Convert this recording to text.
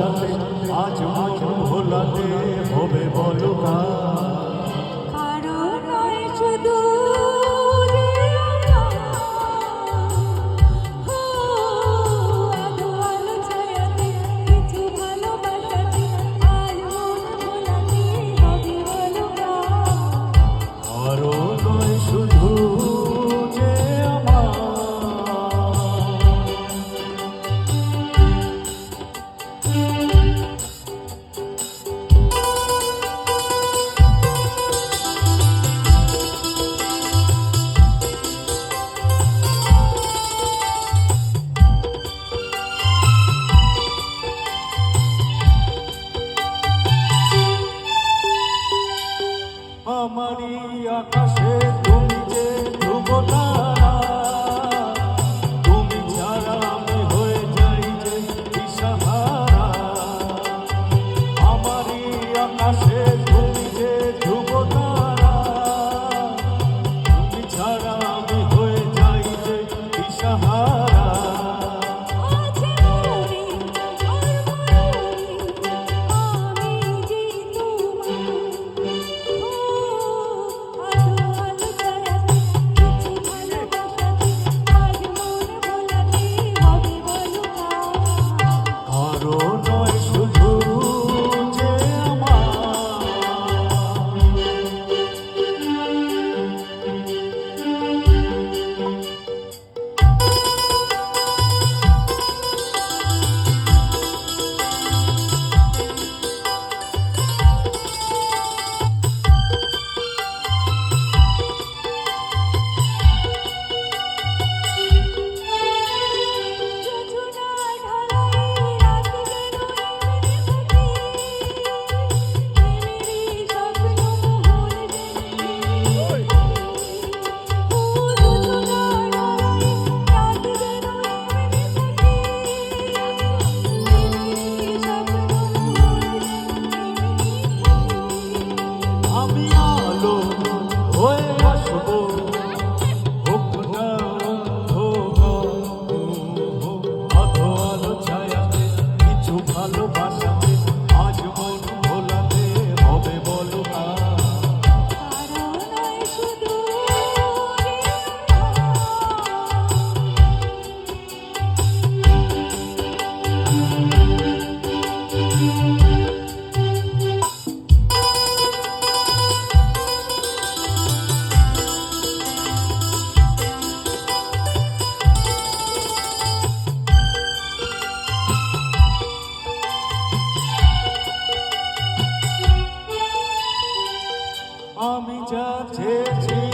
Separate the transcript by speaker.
Speaker 1: ভালোবাসাতে আজ মন ভোলাতে হবে বলো
Speaker 2: কারো নয় শুধু
Speaker 1: আমারই আকাশে তুমি যে ধ্রুব তারা, তুমি ছাড়া আমি হয়ে যাই যে দিশাহারা। আমারই আকাশে তুমি যে ধ্রুব তারা, তুমি ছাড়া আমি হয়ে যাই যে দিশাহারা। আমি আলো হয়ে আসবো, হোক না আধো আলো ছায়াতে কিছু ভালোবাসাতে আজ মন ভোলাতে হবে বলো আমি যা চেয়েছি